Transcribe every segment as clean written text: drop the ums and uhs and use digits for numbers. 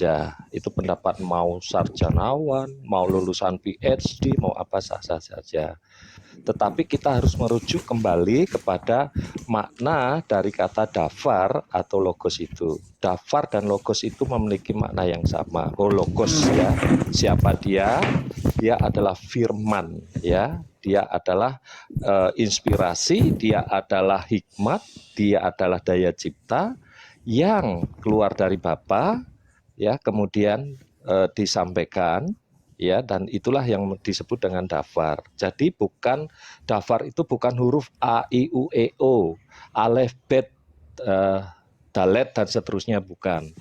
saja. Itu pendapat mau sarjanawan, mau lulusan PhD, mau apa sah-sah saja. Tetapi kita harus merujuk kembali kepada makna dari kata dafar atau logos itu. Dafar dan logos itu memiliki makna yang sama. Oh, logos ya, siapa dia? Dia adalah firman ya. Dia adalah inspirasi, dia adalah hikmat, dia adalah daya cipta yang keluar dari Bapa ya, kemudian disampaikan ya, dan itulah yang disebut dengan dafar. Jadi bukan dafar itu bukan huruf a i u e o, alef bet dalet dan seterusnya, bukan.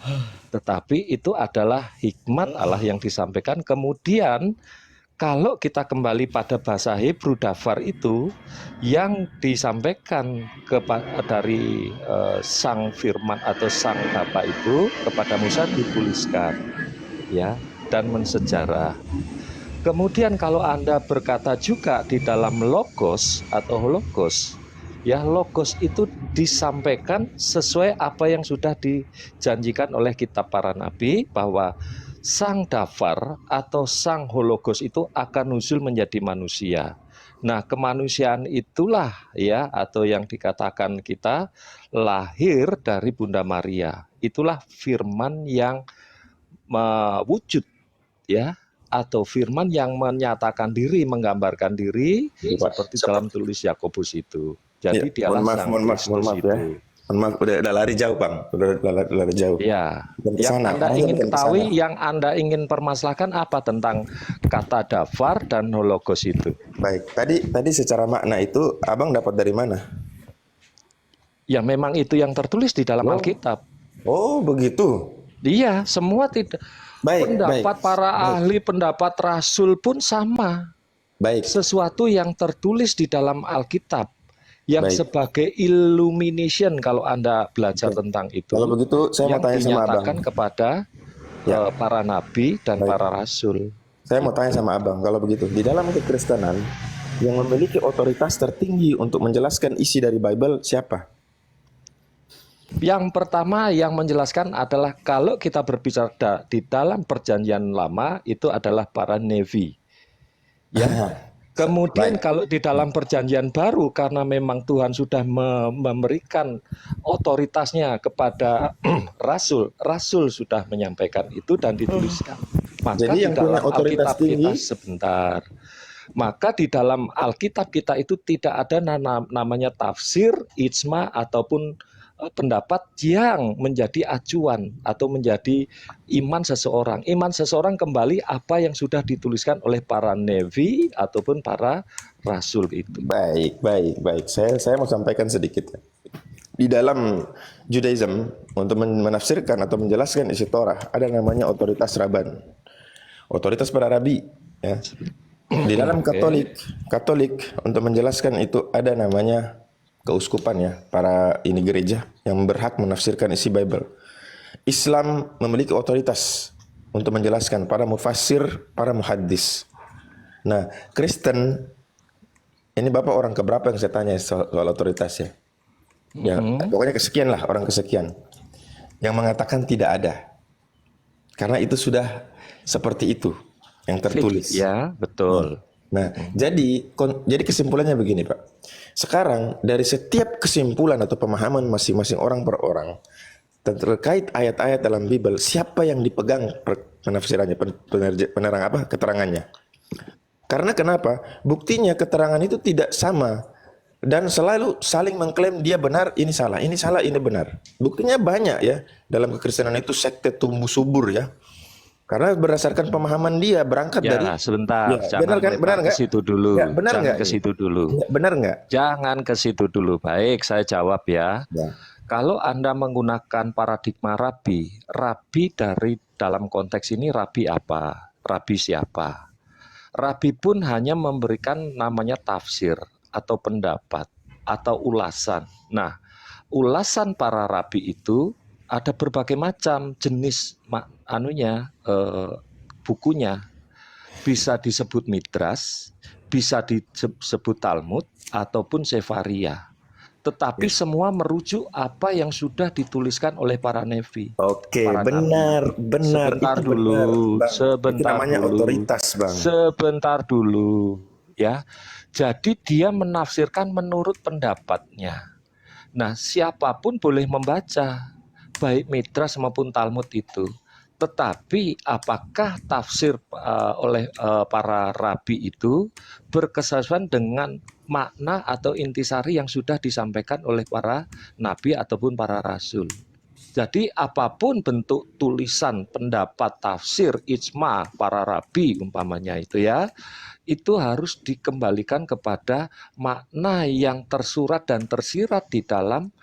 Tetapi itu adalah hikmat Allah yang disampaikan. Kemudian kalau kita kembali pada bahasa Hebrew, dafar itu yang disampaikan dari sang firman atau sang Bapa itu kepada Musa dituliskan ya, dan mensejarah. Kemudian kalau Anda berkata juga di dalam logos atau hologos, ya, logos itu disampaikan sesuai apa yang sudah dijanjikan oleh kitab para nabi, bahwa sang dafar atau sang hologos itu akan nuzul menjadi manusia. Nah, kemanusiaan itulah ya, atau yang dikatakan kita lahir dari Bunda Maria. Itulah firman yang wujud ya, atau firman yang menyatakan diri, menggambarkan diri seperti dalam tulis Yakobus itu. Jadi ya, dialah sang Kristus itu. Ya. Maaf, udah lari jauh Bang, udah lari jauh. Ya, yang Anda ingin ketahui, yang Anda ingin permasalahkan apa tentang kata dafar dan hologos itu? Baik, tadi secara makna itu Abang dapat dari mana? Ya memang itu yang tertulis di dalam Alkitab. Oh begitu. Iya, semua tidak. Pendapat para ahli, pendapat rasul pun sama. Baik. Sesuatu yang tertulis di dalam Alkitab, yang sebagai illumination kalau Anda belajar tentang itu. Kalau begitu saya mau tanya sama Abang kepada para nabi dan para rasul. Saya mau tanya sama Abang, kalau begitu di dalam kekristenan yang memiliki otoritas tertinggi untuk menjelaskan isi dari Bible siapa? Yang pertama yang menjelaskan adalah kalau kita berbicara di dalam perjanjian lama itu adalah para nevi. Ya. Kemudian kalau di dalam perjanjian baru, karena memang Tuhan sudah memberikan otoritasnya kepada rasul sudah menyampaikan itu dan dituliskan. Maka jadi yang punya otoritas tinggi sebentar. Maka di dalam Alkitab kita itu tidak ada namanya tafsir, ijma ataupun pendapat yang menjadi acuan atau menjadi iman seseorang. Iman seseorang kembali apa yang sudah dituliskan oleh para nevi ataupun para rasul itu. Baik. Saya mau sampaikan sedikit. Di dalam Judaism untuk menafsirkan atau menjelaskan isi Torah ada namanya otoritas Rabban. Otoritas para rabi ya. Di dalam Katolik untuk menjelaskan itu ada namanya keuskupan ya, para ini gereja yang berhak menafsirkan isi Bible. Islam memiliki otoritas untuk menjelaskan, para mufassir, para muhaddis. Nah, Kristen ini Bapak orang keberapa yang saya tanya soal otoritasnya? Ya, pokoknya kesekian lah, orang kesekian yang mengatakan tidak ada. Karena itu sudah seperti itu yang tertulis. Ya, betul. Nah, jadi kesimpulannya begini, Pak. Sekarang dari setiap kesimpulan atau pemahaman masing-masing orang per orang terkait ayat-ayat dalam Bible, siapa yang dipegang penafsirannya, keterangannya? Karena kenapa? Buktinya keterangan itu tidak sama dan selalu saling mengklaim dia benar, ini salah, ini benar. Buktinya banyak ya, dalam kekristenan itu sekte tumbuh subur ya. Karena berdasarkan pemahaman dia berangkat dari sebentar, jangan ke situ dulu. Jangan ke situ dulu. Benar nggak? Jangan ke situ dulu. Baik, saya jawab ya. Kalau Anda menggunakan paradigma rabi dari dalam konteks ini rabi apa? Rabi siapa? Rabi pun hanya memberikan namanya tafsir atau pendapat atau ulasan. Nah, ulasan para rabi itu ada berbagai macam jenis bukunya. Bisa disebut Midras, bisa disebut Talmud ataupun Sefaria. tetapi semua merujuk apa yang sudah dituliskan oleh para nevi, Oke, para nabi. benar, benar. Sebentar Itu dulu, benar, Bang. Itu sebentar namanya dulu, otoritas, Bang. sebentar dulu, ya. Jadi dia menafsirkan menurut pendapatnya. Nah, siapapun boleh membaca, baik Midras maupun Talmud itu. Tetapi apakah tafsir oleh para rabi itu berkesesuaian dengan makna atau intisari yang sudah disampaikan oleh para nabi ataupun para rasul? Jadi apapun bentuk tulisan, pendapat, tafsir, ijma para rabi umpamanya itu ya, itu harus dikembalikan kepada makna yang tersurat dan tersirat di dalam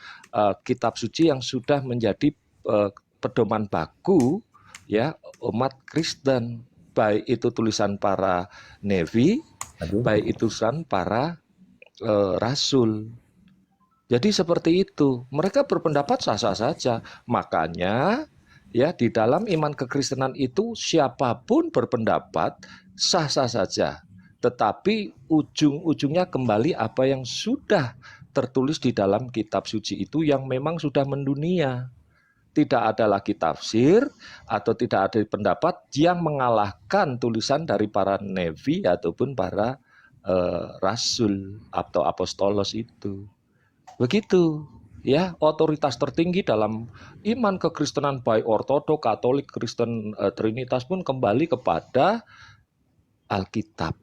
kitab suci yang sudah menjadi pedoman baku ya umat Kristen, baik itu tulisan para nevi, baik itu tulisan para rasul. Jadi seperti itu, mereka berpendapat sah-sah saja. Makanya ya di dalam iman kekristenan itu siapapun berpendapat sah-sah saja. Tetapi ujung-ujungnya kembali apa yang sudah tertulis di dalam kitab suci itu yang memang sudah mendunia. Tidak ada lagi tafsir atau tidak ada pendapat yang mengalahkan tulisan dari para nevi ataupun para rasul atau apostolos itu. Begitu ya, otoritas tertinggi dalam iman kekristenan baik ortodok, Katolik, Kristen, Trinitas pun kembali kepada Alkitab.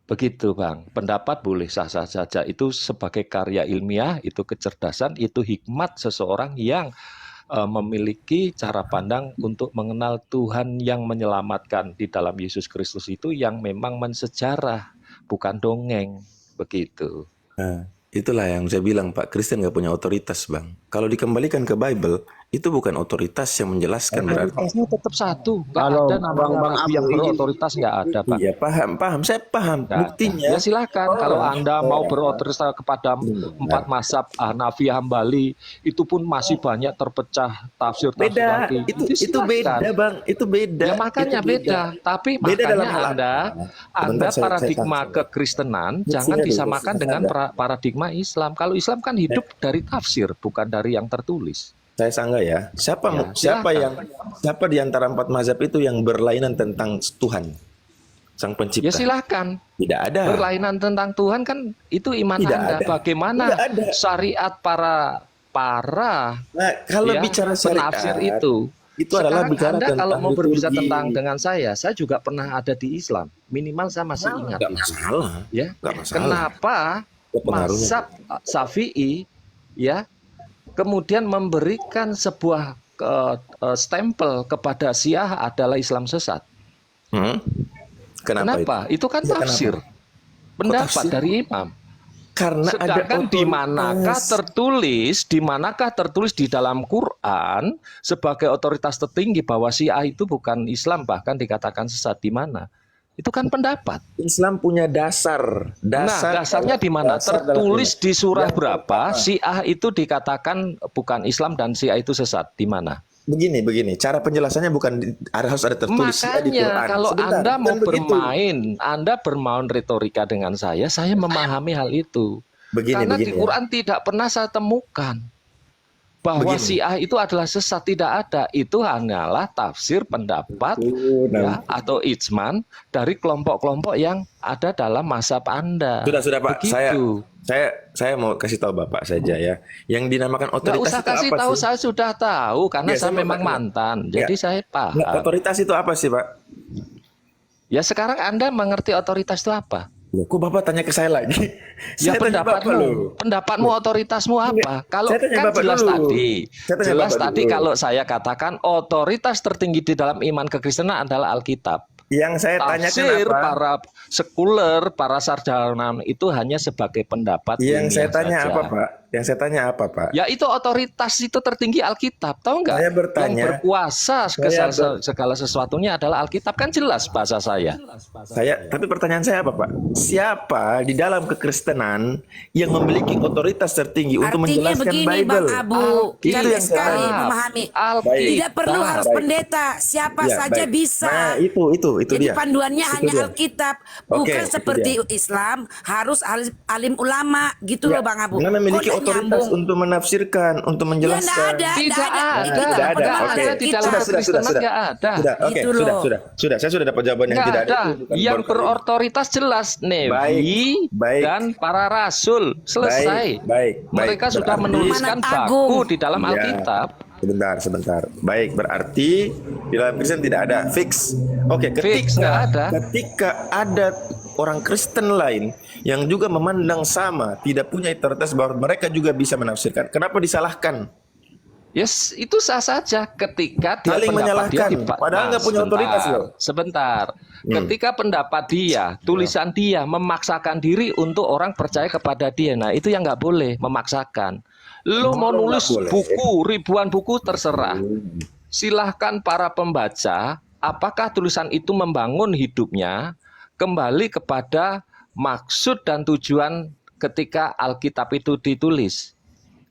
Begitu Bang, pendapat boleh sah-sah saja, itu sebagai karya ilmiah, itu kecerdasan, itu hikmat seseorang yang memiliki cara pandang untuk mengenal Tuhan yang menyelamatkan di dalam Yesus Kristus itu yang memang mensejarah, bukan dongeng, begitu. Nah, itulah yang saya bilang, Pak, Kristen nggak punya otoritas, Bang. Kalau dikembalikan ke Bible, itu bukan otoritas yang menjelaskan berarti. Otoritasnya tetap satu, nggak Kalau ada namanya Bang nabi yang Abu izin, berotoritas, nggak ada Pak. Iya, paham, saya paham. Nggak ada. Buktinya, Ya silakan, kalau Anda mau berotoritas kepada empat mazhab Hanafi Hambali, itu pun masih banyak terpecah tafsir beda. lagi. Itu beda, Bang. Itu beda. Ya makanya Itu beda. Tapi Beda dalam makanya hal Anda Sebentar, saya paradigma tanya. kekristenan Sini jangan dulu, disamakan saya dengan sadar. paradigma Islam. Kalau Islam kan hidup dari tafsir, bukan dari yang tertulis. Saya sanggah ya. Ya, Siapa di antara empat mazhab itu yang berlainan tentang Tuhan, Sang Pencipta? Ya silakan. Tidak ada. Berlainan tentang Tuhan kan itu iman Tidak Anda. ada. Bagaimana Tidak ada. syariat para Nah, kalau ya, bicara syariat penafsir itu adalah sekarang bicara Anda tentang kalau mau berbicara liturgi. tentang dengan saya juga pernah ada di Islam. Minimal saya masih ingat. Nggak masalah. Ya. Nggak masalah. Kenapa Pengaruhnya. mazhab Syafi'i ya kemudian memberikan sebuah stempel kepada Syiah adalah Islam sesat? Kenapa? Itu kan Ya, tafsir. kenapa? Pendapat tafsir? dari imam. Karena Sedangkan ada di manakah tertulis di dalam Quran sebagai otoritas tertinggi bahwa Syiah itu bukan Islam, bahkan dikatakan sesat, di mana? Itu kan pendapat. Islam punya dasar. Dasarnya di mana? Tertulis di surah Yang berapa pertama. Syiah itu dikatakan bukan Islam dan Syiah itu sesat, di mana? Begini. Cara penjelasannya harus ada tertulis di Quran. Makanya kalau Sebentar, Anda mau bukan begitu. Anda bermain retorika dengan saya memahami hal itu. Karena di Begini. Quran tidak pernah saya temukan bahwa Syiah itu adalah sesat, tidak ada. Itu hanyalah tafsir pendapat ya, atau ijman dari kelompok-kelompok yang ada dalam mazhab Anda. Sudah Pak. Begitu. Saya mau kasih tahu Bapak saja ya. Yang dinamakan Nggak otoritas usah itu kasih apa tahu, sih? saya sudah tahu karena Ya, saya saya memang mau tanya. mantan. Ya. Jadi saya paham. Otoritas itu apa sih, Pak? Ya sekarang Anda mengerti otoritas itu apa? Loh, kok Bapak tanya ke saya lagi? Ya Saya tanya Bapak loh. pendapatmu, otoritasmu apa? Kalau saya tanya kan Bapak jelas dulu. tadi, Saya tanya jelas Bapak tadi dulu. kalau saya katakan otoritas tertinggi di dalam iman kekristenan adalah Alkitab. Yang saya tanyakan Tafsir apa? para sekuler, para sarjana itu hanya sebagai pendapat. Yang saya ilmiah tanya saja. apa, Pak? Yang saya tanya apa, Pak? Ya itu otoritas itu tertinggi Alkitab, tahu nggak? Saya bertanya. Yang berkuasa Saya segala sesuatunya adalah Alkitab, kan jelas bahasa saya. Tapi pertanyaan saya apa, Pak? Siapa di dalam kekristenan yang memiliki otoritas tertinggi untuk Artinya menjelaskan begini Bible? Bang Abu, Itu cantik yang sekali saya- memahami. Alkitab. Tidak perlu harus Baik. pendeta, siapa Ya, saja baik. bisa. Nah, itu itu Jadi dia. panduannya Itu hanya dia. Alkitab, Oke, bukan itu seperti dia. Islam harus alim ulama gitu Ya, loh Bang Abu. karena memiliki Kok nggak otoritas nyambung? untuk menafsirkan, untuk Ya nggak menjelaskan. ada, Tidak nggak ada. ada, Kita Tidak dapat ada. mana tidak Oke. ada di dalam kita? kekristenan, nggak ada. Sudah, oke, Gitu sudah, loh. sudah. Saya sudah dapat jawaban yang Nggak tidak ada. itu bukan Yang baru kali ini. berotoritas jelas Nabi Baik. dan para rasul. Selesai. Baik. Mereka sudah Berarti- menuliskan Amanat Agung. baku di dalam Ya. Alkitab. Sebentar. Baik, berarti di dalam Kristen tidak ada fix. Oke, Fix, nggak ada. ketika ada orang Kristen lain yang juga memandang sama, tidak punya otoritas bahwa mereka juga bisa menafsirkan, kenapa disalahkan? Yes, itu sah saja ketika dia Saling pendapat dia menyalahkan, padahal nggak punya otoritas loh. Sebentar. Ketika pendapat dia, tulisan dia memaksakan diri untuk orang percaya kepada dia. Nah, itu yang nggak boleh, memaksakan. Lo mau Kalau nulis nggak boleh. buku, ribuan buku terserah. Silahkan para pembaca, apakah tulisan itu membangun hidupnya kembali kepada maksud dan tujuan ketika Alkitab itu ditulis.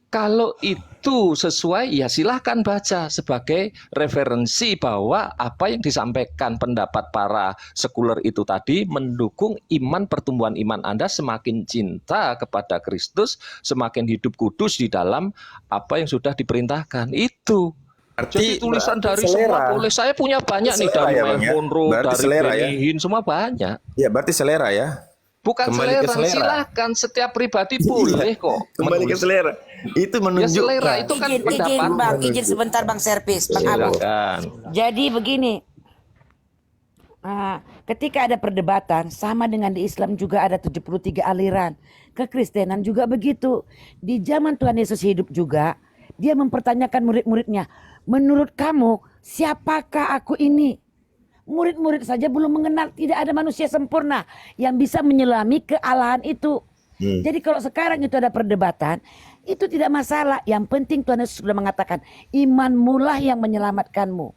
Kalau itu sesuai, ya silahkan baca sebagai referensi bahwa apa yang disampaikan pendapat para sekuler itu tadi mendukung iman, pertumbuhan iman Anda semakin cinta kepada Kristus, semakin hidup kudus di dalam apa yang sudah diperintahkan. Itu. Jadi tulisan dari semua boleh. Saya punya banyak nih, Selera dari ya, Bang, ya? Monroe, Berarti dari selera ya? Benny Hinn, semua banyak. Ya, berarti selera ya. Bukan Kembali ke selera, selera. silahkan setiap pribadi boleh kok. Kembali ke menulis. selera. Itu Ya menunjukkan. selera itu kan pendapat. Bang, izin sebentar Bang Servis, Bang Abu. Silakan. Jadi begini, ketika ada perdebatan, sama dengan di Islam juga ada 73 aliran. Kekristenan juga begitu. Di zaman Tuhan Yesus hidup juga, dia mempertanyakan murid-muridnya, menurut kamu siapakah aku ini? Murid-murid saja belum mengenal, tidak ada manusia sempurna yang bisa menyelami kealahan itu. Jadi kalau sekarang itu ada perdebatan, itu tidak masalah. Yang penting Tuhan Yesus sudah mengatakan, imanmu lah yang menyelamatkanmu.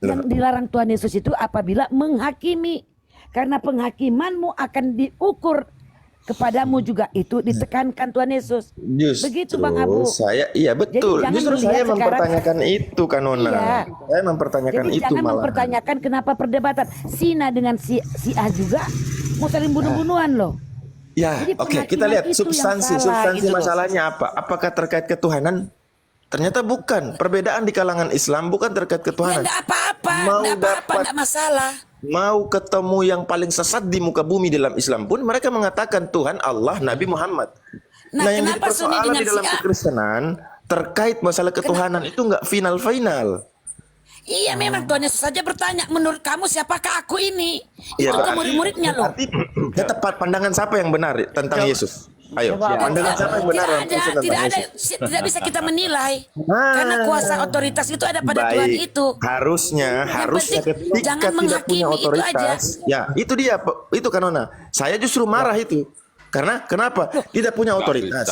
Yang dilarang Tuhan Yesus itu apabila menghakimi. Karena penghakimanmu akan diukur kepadamu juga. Itu ditekankan Tuhan Yesus. Begitu Bang Abu. Iya betul. Jadi jangan Justru saya melihat sekarang- mempertanyakan itu Kanona. Iya. Saya mempertanyakan Jadi itu jangan malah. mempertanyakan kenapa perdebatan Sina dengan si A juga mau saling bunuh-bunuhan loh. Ya, Jadi oke, kita lihat penghakiman itu substansi yang salah, gitu loh. masalahnya apa? Apakah terkait ketuhanan? Ternyata bukan. Perbedaan di kalangan Islam bukan terkait Ya ketuhanan. enggak apa-apa, Mau enggak apa-apa, dapat- enggak masalah. Mau ketemu yang paling sesat di muka bumi dalam Islam pun mereka mengatakan Tuhan Allah Nabi Muhammad. Nah, yang jadi kenapa Sunni persoalan dengan di dalam si A? kekristenan terkait masalah ketuhanan itu nggak final. Iya memang Tuhan Yesus saja bertanya, menurut kamu siapakah aku ini? Ya, Itu ke murid-muridnya loh. Berarti ya tepat pandangan siapa yang benar tentang Yesus? Ayo, pandangan siapa yang benar dalam Tidak Kristen ada, tentang tidak ada, Yesus? tidak bisa kita menilai. Ah. Karena kuasa otoritas itu ada pada Tuhan itu. Harusnya penting ketika jangan tidak punya menghakimi, itu otoritas, ya itu dia, itu Kanona. Saya justru marah itu. Karena kenapa? Tidak punya otoritas.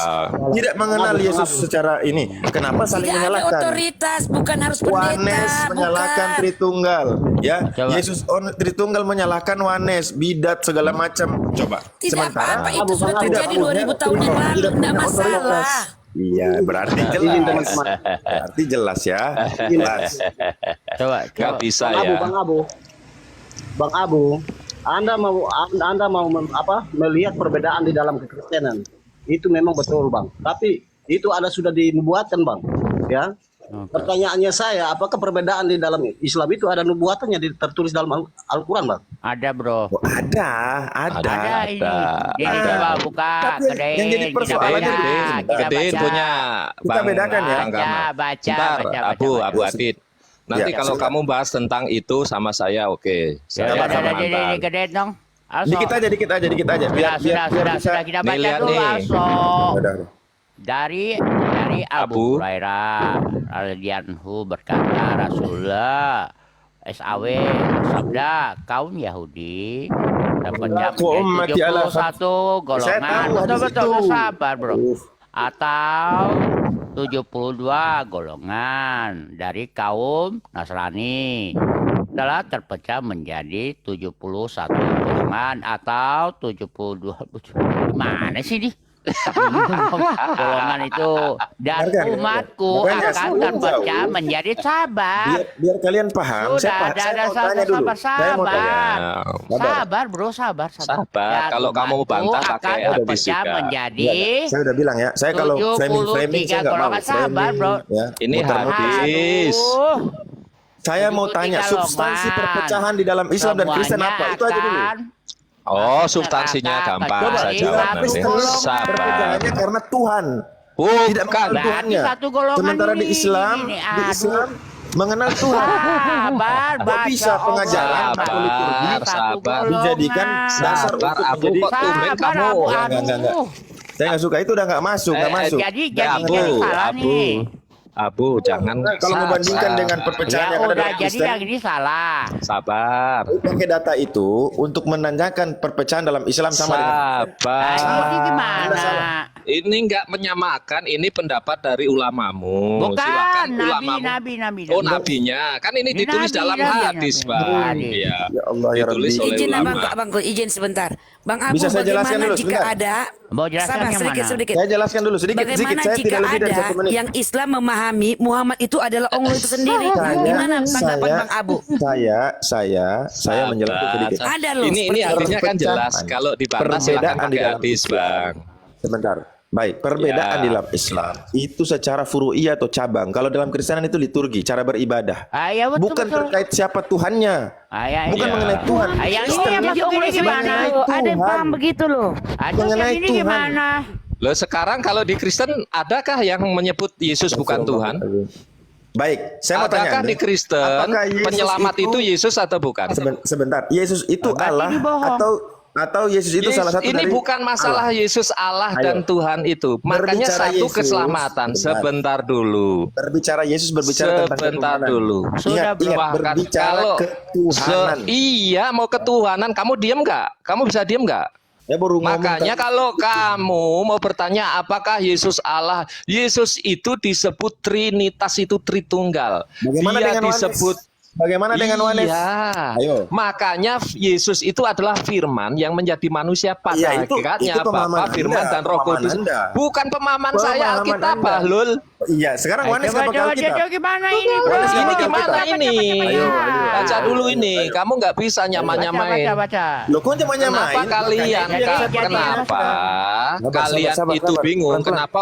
Tidak mengenal Yesus secara ini. Kenapa saling Tidak ada menyalahkan? otoritas, bukan harus pendeta, Wanes menyalahkan bukan. Tritunggal, ya. Coba. Yesus Tritunggal menyalahkan Wanes, bidat segala macam. Coba. Tidak apa-apa, itu sudah tidak terjadi punya- 2000 tahun yang lalu, tidak tidak punya masalah. otoritas. Iya, berarti jelas. Berarti jelas ya. Jelas. Coba, Nggak bisa Bang Abu, ya. Bang Abu, Anda mau melihat perbedaan di dalam kekristenan. Itu memang betul, Bang. Tapi itu ada sudah dinubuatkan, Bang. Ya. Pertanyaannya saya, apakah perbedaan di dalam Islam itu ada nubuatannya tertulis dalam Al-Qur'an, Bang? ada bro. Oh, ada. Ada ini. Ini Ada. coba buka, Tapi gedein. yang jadi Kita persoalan baca, itu, kita Gedein baca. punya Kita bedakan ya. Bang Gamal. Baca, Ntar, baca. Abu Adit. Nanti Ya, kalau silakan. kamu bahas tentang itu sama saya, oke. Saya Sabar, akan sabar. menantang. Gedein dong. Aso. Dikit aja. Sudah, sudah kita baca Nih, lihat dulu, nih. Aso. Udah. Dari Abu. Abu Hurairah radhiyallahu berkata, Rasulullah SAW bersabda, kaum Yahudi dapatnya Aku ummati ala 71 Saya golongan. tahu hadis Betul, itu. sabar bro. Atau 72 golongan dari kaum Nasrani telah terpecah menjadi 71 golongan atau 72. Mana sih nih? golongan itu dan Dengarkan, umatku makanya akan sebelum terpecah jauh, menjadi sabar. biar kalian paham. Sudah, Saya mau tanya dulu. Saya mau tanya. Sabar. Sabar, bro, sabar. Sabar. Kalau kamu mau umatku bantah pakai akan hadis terpecah juga. menjadi Saya udah bilang ya. Saya kalau framing saya nggak mau. golongan. Sabar, bro. Ya, Ini muter-muter. hadis. Aduh. Saya mau tanya 73 substansi golongan. perpecahan di dalam Islam dan Kristen Semuanya apa? Itu aja dulu. akan Oh, substansinya gampang Coba, saya di jawab satu nanti. golongan. Sabar. Perpecahannya karena Tuhan. Tidak Bukan. mengenal Tuhannya. satu golongan Sementara di ini, Islam, ini, di aduh. Islam mengenal Tuhan. Sabar, Kok baca bisa pengajaran Allah. atau liturgi Satu sabar. dijadikan golongan. dasar Sabar, untuk Abu, menjadi kok tumben Sabar, kamu? Abu, Enggak. aduh. Saya nggak suka itu udah nggak masuk, nggak masuk. Jadi Abu, salah Abu. nih. Abu, jangan Kalau membandingkan dengan perpecahan Ya yang ada udah, dalam jadi Kristen, yang ini salah. sabar. pakai data itu untuk menanyakan perpecahan dalam Islam sama dengan Nah, Sabar. ini gimana? Ini enggak menyamakan, ini pendapat dari ulamamu. Bukan, Silakan nabi, ulamamu. nabi. Oh, nabinya. Kan ini Ini ditulis nabi, dalam nabi, hadis, nabi. Bang. Nabi. Iya. Ya Allah ya Ditulis Rabbi. oleh Izin ulama. Bangku, izin sebentar. Bang Abu, Bisa saya jelaskan bagaimana dulu, jika sebentar? ada Mau jelaskan sabar, yang sedikit, mana? sedikit. Saya jelaskan dulu sedikit. Bagaimana Saya jika tidak lebih dari ada 1 menit. yang Islam memahami Muhammad itu adalah Allah itu sendiri? Gimana tanggapan Bang Abu? Saya menjelaskan sedikit. Ada loh Ini seperti artinya kan itu. jelas. Kalau dibantah Perbedaan silakan di pakai dalam hadis, Islam. Bang. Sebentar. Baik, perbedaan Ya. di dalam Islam itu secara furu'iyah atau cabang. Kalau dalam Kristenan itu liturgi, cara beribadah. Ya, betul, Bukan betul. terkait siapa Tuhannya. Bukan Iya. mengenai Tuhan. Yang ini Kristen yang Jadi masuk Allah ini gimana? begitu. Ada yang Tuhan. paham begitu loh. Aduh, Mengenai yang ini Tuhan. gimana? Loh, sekarang kalau di Kristen adakah yang menyebut Yesus bukan Tuhan? Baik, saya mau tanya Adakah Anda, di Kristen apakah Yesus penyelamat itu Yesus atau bukan? Sebentar, Yesus itu Berarti Allah ini bohong. atau Yesus itu salah satu ini dari bukan masalah Allah? Yesus Allah Ayo. dan Tuhan itu. Makanya Berbicara satu Yesus, keselamatan. Sebentar dulu. Berbicara Yesus berbicara tentang Sebentar ketuhanan. dulu. Sudah, Ingat, Bahkan berbicara kalau ketuhanan. iya mau ketuhanan, kamu diam nggak? Kamu bisa diam nggak? Ya baru ngomong Makanya tadi. kalau kamu mau bertanya apakah Yesus Allah, Yesus itu disebut Trinitas, itu Tritunggal. Bagaimana Dia dengan Yohanes? disebut Bagaimana dengan Yohanes? Iya. Ayo. Makanya Yesus itu adalah firman yang menjadi manusia pada Iya, itu hakikatnya pemahaman Bapa, Anda, Firman dan Roh pemahaman Kudus. Anda. Bukan pemahaman saya Pemahaman Alkitab, Anda. Bahlul. Iya, sekarang Yohanes nggak pakai Alkitab. Gimana ini? Yohanes nggak Ini pakai gimana Alkitab. ini? Ayo. Baca dulu ini. Kamu nggak bisa nyamain. Baca. Loh, kok cuma nyamain? Kenapa kalian? Jadi- Kenapa Sabar, kalian sabar, itu sabar. bingung? Pelan-pelan. Kenapa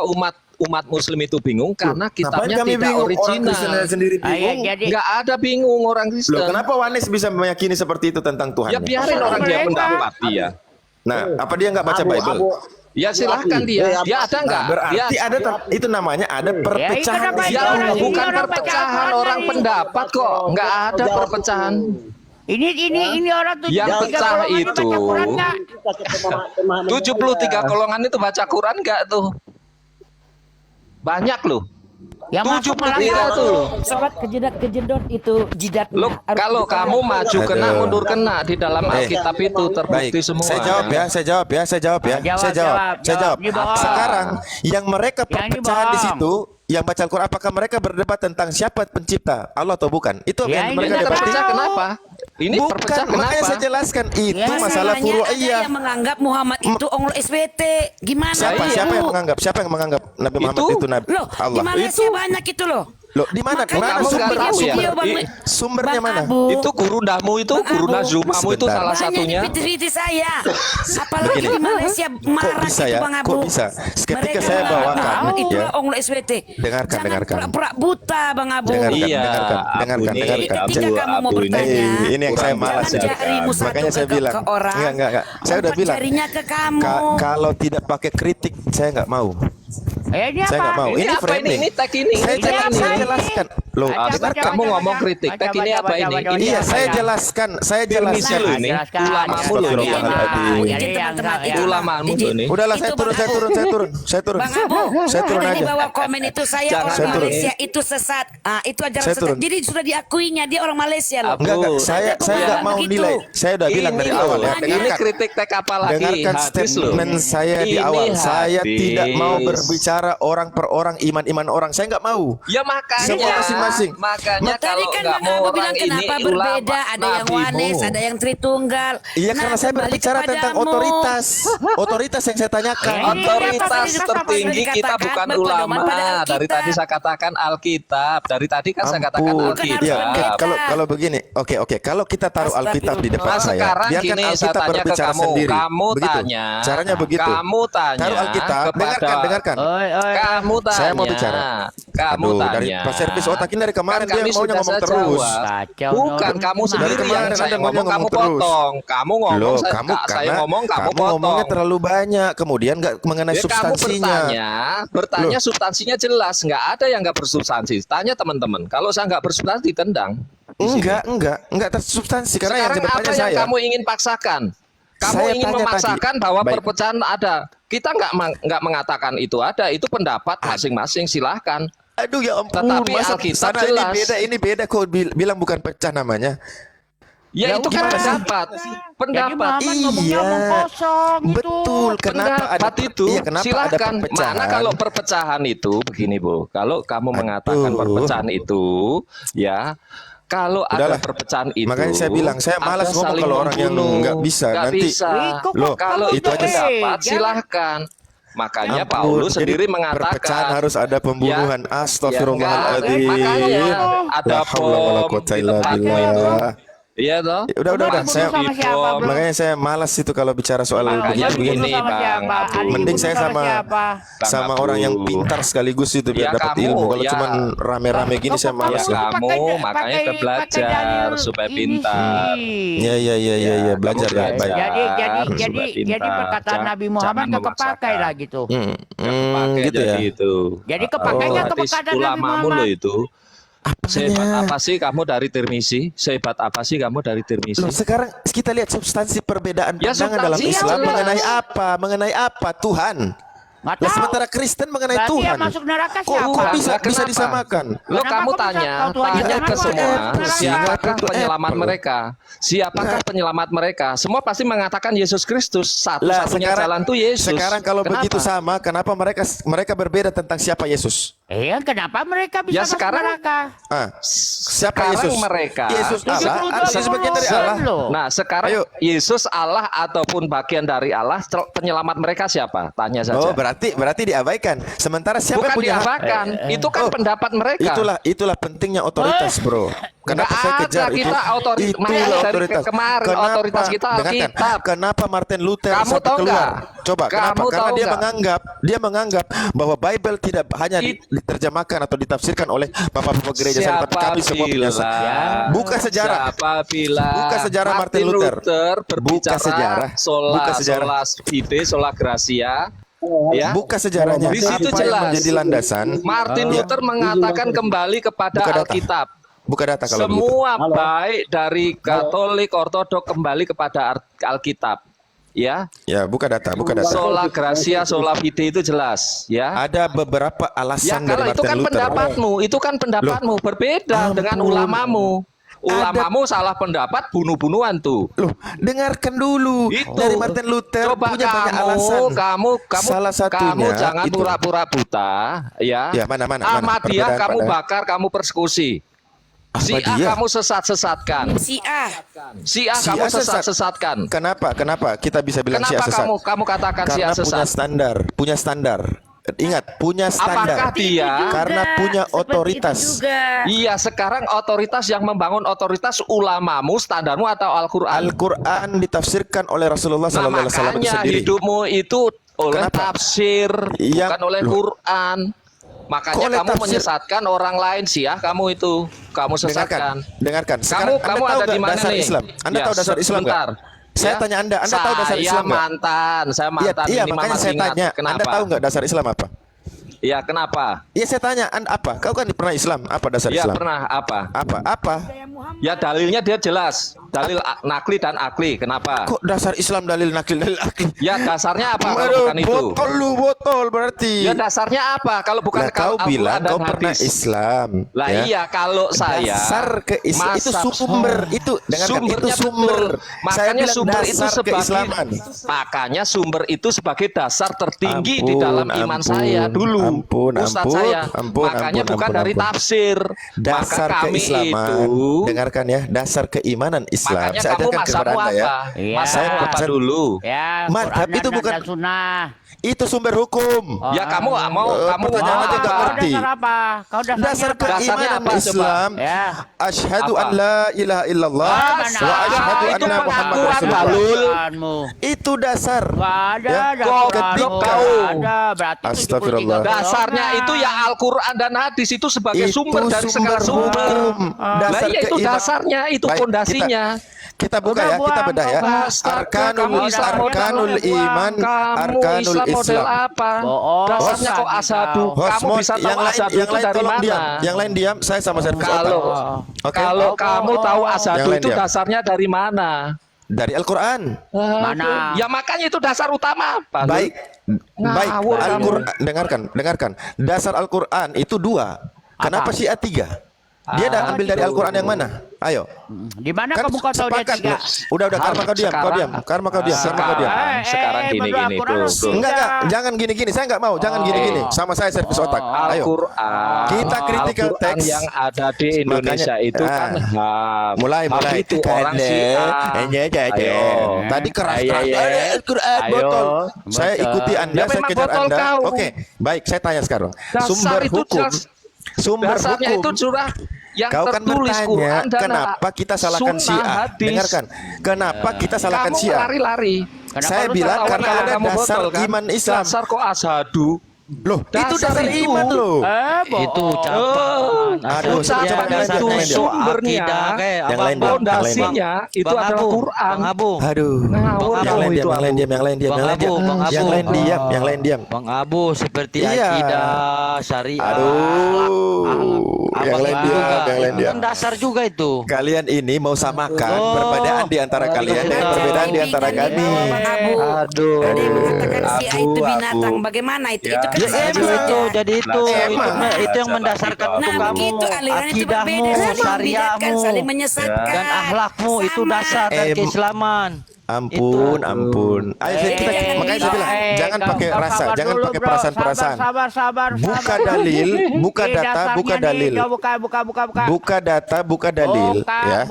umat Muslim itu bingung? Karena Ngapain kitabnya kami tidak bingung? Orang Kristen original. sendiri bingung. Jadi Nggak ada bingung orang Loh, Kristen. kenapa Yohanes bisa meyakini seperti itu tentang Tuhan? Ya biarin orang dia pendapat dia. Nah, apa dia nggak baca Bible? Ya silahkan dia. Dia ada nggak? Nah, berarti Dia ada itu namanya ada perpecahan kenapa di dia dalam. orang ini bukan orang perpecahan baca orang Al-Quran pendapat kok. Nggak ada perpecahan. ini orang tuh Yang pecah itu 73 kalau golongan itu baca Quran nggak tuh? Banyak loh. Yang masuk 73 tuh. Sholat kejedot itu jidatnya. Loh, Harus kalau kita- kamu maju kena, Aduh. mundur kena di dalam Alkitab itu Baik, terbukti semua. saya jawab ya. Jawab. Di bawah. Sekarang yang mereka Yang di perpecahan di bawah. situ, yang baca Al-Quran, apakah mereka berdebat tentang siapa pencipta, Allah atau bukan? Itu apa Ya, yang ini mereka nggak debat. terpecah tahu. kenapa? Ini Bukan, terpecah makanya kenapa? saya jelaskan itu Ya, masalah Masalahnya ada furu'iyah. yang menganggap Muhammad itu Allah SWT. Gimana? Siapa? Bang Siapa Abu? yang menganggap? Siapa yang menganggap Nabi Muhammad Itu? itu Nabi Loh, di Allah? Malaysia banyak itu loh. Loh, di mana? Makanya Mana kamu nggak sumbernya? tahu ya? Sumbernya mana? Itu guru dahmu itu, Bang guru Abu, nazumamu itu sebentar. salah Banyak satunya. di video saya. Apalagi Begini. di Malaysia Kok marah bisa itu ya? Bang Abu. Kok bisa? Ketika Mereka saya menganggap bawakan, Muhammad ya. itulah Allah SWT. Dengarkan, Jangan dengarkan. pura-pura buta Bang Abu. Dengarkan, Iya, dengarkan, Abu dengarkan, ini, dengarkan. Ketika kamu mau Abu bertanya, ini yang saya malas jangan ya. jarimu satu Makanya saya bilang, ke orang. enggak. Saya udah angkat bilang. jarinya ke kamu. Kalau tidak pakai kritik, saya nggak mau. Ini Saya nggak mau. Ini Ini apa ini? framing. Ini tag ini. Saya Ini tag jelas- ini. saya jelaskan. Loh, Baca, Dengar baca, kamu baca, ngomong baca. kritik. Baca, Tag ini baca, apa baca, ini? baca, Ini iya, baca. saya jelaskan. Saya jelaskan. loh ini. Jelaskan. Ulamamu loh ini. Astagfirullahaladzim. Izin Jadi yang teman-teman, nggak- izin. Ulamamu Izin. loh ini. Udahlah, saya Itu turun. Bang Abu. Saya Bang Abu, turun di aja. bawah komen itu saya Jangan. orang Saya turun. Malaysia itu sesat. Ah, itu ajaran Saya sesat. turun. Jadi sudah diakuinya dia orang Malaysia loh. Abu. Enggak. Saya nggak mau Begitu. nilai. Saya udah bilang dari Ini awal loh. ya. Ini Dengarkan. kritik tag apa lagi? Dengarkan Hadis loh. statement saya di Ini awal. Saya hadis. tidak mau berbicara bicara orang per orang, iman-iman orang. Saya nggak mau. Ya makanya, Semua masing-masing. makanya Tadi kalau kan nggak Bang mau Abu orang bilang ini kenapa ulama berbeda, ada yang nabimu. wanis, ada yang tritunggal. Iya, Nah, karena saya kembali berbicara tentang kepadamu. otoritas. Otoritas yang saya tanyakan. Ini Otoritas apa tertinggi yang kita dikatakan bukan berpedoman pada ulama. Alkitab. Dari tadi saya katakan Alkitab. Dari tadi kan saya katakan Ampun. Alkitab. Ya, Alkitab. kalau begini, oke. Kalau kita taruh Alkitab di depan Nah, saya, sekarang biarkan gini, saya Alkitab tanya ke berbicara kamu. sendiri. Kamu Begitu. tanya. Caranya begitu. Kamu tanya Taruh Alkitab. kepada. Dengarkan. Oi, oi. Kamu tanya. Saya mau bicara. Kamu Aduh, tanya. dari Pak Servis otak ini dari kemarin Kan dia kami maunya sudah ngomong saya terus. jawab. Kacau, Bukan Nor. kamu Gimana? sendiri Dari yang kemarin saya Anda ngomong maunya kamu ngomong terus. potong. Kamu ngomong Loh, saya, kamu saya karena ngomong kamu kamu potong. ngomongnya terlalu banyak, kemudian nggak mengenai Ya, kamu substansinya. bertanya substansinya jelas, nggak ada yang nggak bersubstansi. Tanya teman-teman, kalau saya nggak bersubstansi tendang. di sini. Enggak tersubstansi karena yang Sekarang bertanya apa yang saya. kamu ingin paksakan? Kamu Saya ingin tanya memaksakan tadi. bahwa Baik. perpecahan ada. Kita nggak mengatakan itu ada. Itu pendapat masing-masing. Silahkan. Aduh ya ampun, Tetapi masa Alkitab sana jelas. ini beda kok bilang bukan pecah namanya. Ya, Ya itu kan udah. pendapat. Jadi Pendapat. Muhammad ngomongnya omong kosong itu. Betul, kenapa ada Pendapat itu iya, kenapa ada silahkan. perpecahan? Mana kalau perpecahan itu begini Bu, kalau kamu mengatakan Aduh. perpecahan itu, ya kalau Udahlah. ada perpecahan itu, Makanya saya bilang, saya malas ada ngomong saling kalau orang yang membunuh. nggak bisa. Nggak Nanti- bisa. Kok Loh, Kalau kamu itu tuh, pendapat jangan. silahkan. Makanya Ampun, Paulus jadi sendiri perpecahan mengatakan harus ada pembunuhan. Ya, Astagfirullahaladzim. makanya ada La haula wala bom quwata di illa tempatmu itu. billah. Iya toh? Udah. Bunuh Saya sama siapa, bro? makanya saya malas itu kalau bicara soal Makanya begini. begini, Bunuh sama Bang siapa? Abu. Adik Mending bunuh saya sama siapa? sama Abu. orang yang pintar sekaligus itu biar Ya, dapat kamu, ilmu. Kalau ya. cuman rame-rame gini saya Ya malas lah. kamu makanya ke belajar supaya pintar. Ya, belajar ya. Baik. Jadi perkataan Nabi Muhammad nggak kepakai lah gitu. Pakai Gitu ya. jadi itu. Jadi kepakainya Berarti perkataan Nabi ulamamu Muhammad. lo itu. Sehebat apa sih kamu dari Tirmizi? Sehebat apa sih kamu dari Tirmizi? Loh, sekarang kita lihat substansi perbedaan Ya, pandangan dalam substansinya Islam jelas. mengenai apa Tuhan. Nggak Nah, tahu. sementara Kristen mengenai Berarti Tuhan. yang masuk neraka Kok siapa? bisa Kenapa? disamakan? Lo Kenapa kamu kok bisa tanya tahu Tuhannya ke kenapa? semua Kenapa? siapakah Itu penyelamat Apple. mereka? Siapakah penyelamat mereka? Semua pasti mengatakan Yesus Kristus. Lah, Satu-satunya jalan tuh Yesus. sekarang kalau Kenapa? begitu sama, kenapa mereka berbeda tentang siapa Yesus? Kenapa mereka bisa Ya, masuk sekarang- neraka? Siapa Sekarang Yesus? mereka Yesus Allah 72 atau sebagian dari Allah? loh. Nah, sekarang Ayo. Yesus Allah ataupun bagian dari Allah, penyelamat mereka siapa? Tanya saja. Oh, berarti diabaikan. Sementara siapa Bukan punya hak? diabakan, itu kan Oh, pendapat mereka. Itulah pentingnya otoritas, Bro. Kenapa Nggak saya ada, kejar itu? kita otoritas. Makanya Itulah dari otoritas. kemarin otoritas kita dengarkan, Alkitab. kenapa Martin Luther Kamu sampai tahu keluar? nggak? Coba, kenapa? Kamu Karena tahu dia nggak? menganggap bahwa Bible tidak hanya diterjemahkan atau ditafsirkan oleh bapak-bapak gereja saya, tapi kami semua punya buka sejarah. Siapa bilang? Buka sejarah Martin Luther. berbicara Buka sejarah. Buka sejarah. sola fide, sola gracia. Ya. Buka sejarahnya. Di situ Apa yang jelas. menjadi landasan? Martin Ya. Luther mengatakan kembali kepada Buka data. Alkitab. Buka data kalau begitu. Semua baik dari Katolik, Ortodok kembali kepada Alkitab. Ya, Ya, buka data. sola gracia, sola fide itu jelas. Ya. Ada beberapa Ya alasan dari kalau itu Martin kan Luther. itu kan pendapatmu berbeda dengan ulamamu. Ulamamu salah pendapat bunuh-bunuhan tuh. Loh, dengarkan dulu Itu. dari Martin Luther Coba punya banyak alasan. kamu Salah satunya kamu jangan itu. pura-pura buta, ya. Ya, mana, Ahmadiyah perbedaan kamu pandangan. bakar, kamu persekusi. Syiah Ahmadiyah? kamu sesat-sesatkan. Syiah. Syiah Syiah kamu sesat. sesat-sesatkan. Kenapa kita bisa bilang Syiah Kenapa sesat? kamu katakan Syiah Karena sesat? punya standar. Ingat, punya standar. Apakah dia Karena punya Seperti itu otoritas. juga. Iya, sekarang otoritas yang membangun otoritas ulamamu, standarmu atau Al-Qur'an? Al-Quran ditafsirkan oleh Rasulullah Nah, Sallallahu Alaihi Wasallam itu makanya sendiri. hidupmu itu oleh Kenapa? tafsir, Yang- bukan oleh Loh. Quran. Makanya Kok oleh kamu tafsir? menyesatkan orang lain sih ya, kamu itu. Kamu sesatkan. Dengarkan. Sekarang Kamu Anda ada tahu di nggak mana dasar nih? Islam? Anda Ya, tahu dasar Islam nggak? sebentar. Saya Ya. tanya Anda tahu dasar Islam nggak? Saya mantan. Iya, Ini makanya Mama saya ingat. tanya. Kenapa? Anda tahu nggak dasar Islam apa? Iya, kenapa? Iya, saya tanya. Anda apa? Kau kan pernah Islam. Apa dasar Iya, Islam? pernah apa? Apa? Ya dalilnya dia jelas. Dalil nakli dan akli. Kenapa? Kok dasar Islam dalil nakil dalil akli? Ya dasarnya apa kalau Aduh, bukan itu? botol lu botol berarti. Ya dasarnya apa kalau bukan Lah, kalau kau bilang Al-Quran dan kau pernah hadis? Islam. Lah ya. iya kalau saya dasar ke Islam itu masa- sumber itu dengarkan itu Sumbernya sumber. betul. Saya Makanya bilang sumber itu dasar sebagai keislaman. makanya sumber itu sebagai dasar tertinggi di Ampun, dalam iman ampun, saya dulu. ampun, Ustadz ampun, saya. ampun, Makanya ampun, bukan ampun, dari ampun. tafsir. Dasar Maka kami keislaman. itu Dengarkan ya, dasar keimanan Islam. makanya Saya kamu ajarkan kepada masamu Anda ya. apa? Iya. Masamu apa Saya- dulu? Ya, Madhab Quran itu dan- bukan- dan sunnah. Itu sumber hukum. Ya kamu mau kamu pertanyaan aja nggak apa? ngerti. Dasar apa? Kau Dasar apa? Dasarnya keimanan apa, coba? Islam. Ya. Asyhadu Apa? an la ilaha illallah mana wa asyhadu itu anna Muhammad pengakuan, Rasulullah. Balul. Quranmu. Itu dasar. Gak ada, Ya, dasar ketika Quranmu. kau- Gak ada, berarti Astagfirullah. 73 Dasarnya golongan. itu ya Al-Quran dan hadis itu sebagai Itu sumber dari segala sumber. hukum. Lah Dasar iya itu keimanan. dasarnya, itu Baik, fondasinya. Kita buka Udah ya, kita buang, bedah ya. Astaga, Arkanul kamu Islam model arkanul udah buang. iman, Kamu arkanul Islam model Islam. apa? Bohong. Dasarnya kok asadu. Host, Kamu Host, bisa tahu yang lain, asadu yang itu lain dari tolong mana? diam. Yang lain diam, saya sama servis Kalau otak. Oke. kalau kamu tahu Yang asadu lain itu diam. dasarnya dari mana? Dari Al-Quran. Mana? Ya makanya itu dasar utama. Pak. Baik. Baik, Ngawur kamu. Al-Quran, dengarkan. Dasar Al-Quran itu 2. Kenapa Syiah 3? Dia dah ambil dari Al-Quran yang mana? Ayo. Di mana Kan kamu kau tahu dia sepakat. 3? Udah, karma kau diam, kau diam. Karma kau diam, karma kau diam. Sekarang gini-gini, bro. Enggak, jangan gini-gini. Saya enggak mau, jangan gini-gini. Sama saya servis otak. Ayo. Al-Quran. Kita critical Al-Quran text. yang ada di Indonesia Makanya, itu kan HAM. mulai. HAM itu orang Syiah. Ayo. Tadi keras Ayo, ayo. Al-Quran Ayo. botol. Saya ikuti Anda, Ya, saya memang kejar botol Anda. kau. Oke, baik, saya tanya sekarang. Dasar Sumber itu hukum. Sumber Dasarnya itu hukum. curah yang Kau kan tertulis bertanya, Quran dan kenapa kita salahkan sunnah Syiah? hadis. Dengarkan, kenapa kita salahkan Kamu Syiah? lari-lari. Saya bilang karena ada dasar iman Islam. Dasar kok asadu. Loh, itu dasar itu. iman loh. Itu Oh, Aduh, ucapan coba itu yang lain, sumbernya, Yang lain diam, fondasinya itu Bang adalah Abu, Quran. Bang Abu, Aduh. Ngawur Yang kamu lain itu, diam, yang lain diam, yang lain diam, Bang yang lain Abu, diam. Bang Yang Abu. lain diam, yang lain diam. Bang Abu seperti Iya. akidah syariah. Aduh. Yang lain diam, yang lain diam. Kan dasar juga itu. Kalian ini mau samakan Oh. perbedaan di antara kalian dengan perbedaan di antara kami. Aduh. Ada yang mengatakan Syiah Abu, itu binatang. Abu. Bagaimana itu? Ya. Itu kan Ya sama emang saja. itu, jadi itu Emang. itu yang mendasarkan Nah, untuk kamu begitu alirannya itu akidahmu, berbeda, saling membedakan, syariahmu, saling menyesatkan. dan akhlakmu itu Sama. dasar dari Em, keislaman. Ampun, ampun. Ayo kita, makanya saya bilang jangan pakai rasa, jangan pakai perasaan-perasaan. Sabar. Buka dalil, buka data, buka dalil. Buka. Buka data, buka dalil, ya.